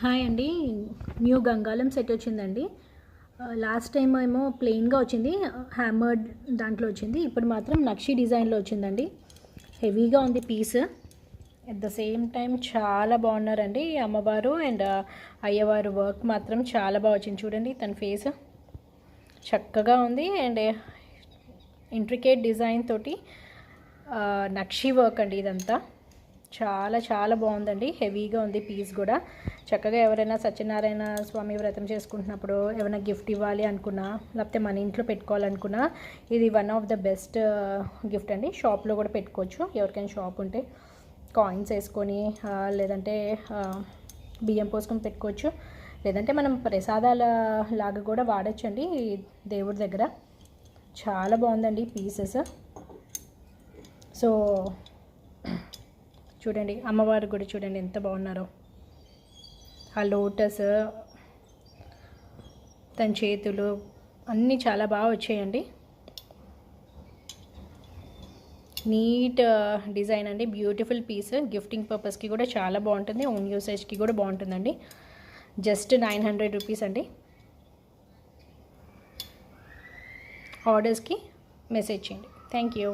Hi అండి. New గంగాలం set వచ్చిందండి. Last time ఏమో ప్లెయిన్గా వచ్చింది, హ్యామర్డ్ దాంట్లో వచ్చింది. ఇప్పుడు మాత్రం నక్షి డిజైన్లో వచ్చిందండి. హెవీగా ఉంది piece. At the same time చాలా బాగున్నారండి అమ్మవారు అండ్ అయ్యవారు. వర్క్ మాత్రం చాలా బాగా వచ్చింది. చూడండి తన ఫేస్ చక్కగా ఉంది అండ్ ఇంట్రికేట్ డిజైన్ తోటి నక్షి వర్క్ అండి ఇదంతా. చాలా చాలా బాగుందండి. హెవీగా ఉంది పీస్ కూడా. చక్కగా ఎవరైనా సత్యనారాయణ స్వామి వ్రతం చేసుకుంటున్నప్పుడు ఏమైనా గిఫ్ట్ ఇవ్వాలి అనుకున్నా, లేకపోతే మన ఇంట్లో పెట్టుకోవాలనుకున్నా ఇది one of the best gift అండి. షాప్లో కూడా పెట్టుకోవచ్చు. ఎవరికైనా షాప్ ఉంటే కాయిన్స్ వేసుకొని లేదంటే బియ్యం పోసుకొని పెట్టుకోవచ్చు. లేదంటే మనం ప్రసాదాల లాగా కూడా వాడచ్చండి దేవుడి దగ్గర. చాలా బాగుందండి పీసెస్. సో చూడండి అమ్మవారు కూడా చూడండి ఎంత బాగున్నారో. ఆ లోటస్, తన చేతులు అన్నీ చాలా బాగా వచ్చాయండి. నీట్ డిజైన్ అండి. Beautiful piece. గిఫ్టింగ్ పర్పస్కి కూడా చాలా బాగుంటుంది. ఓన్ యూసేజ్కి కూడా బాగుంటుందండి. జస్ట్ 900 రూపీస్ అండి. ఆర్డర్స్కి మెసేజ్ చేయండి. Thank you.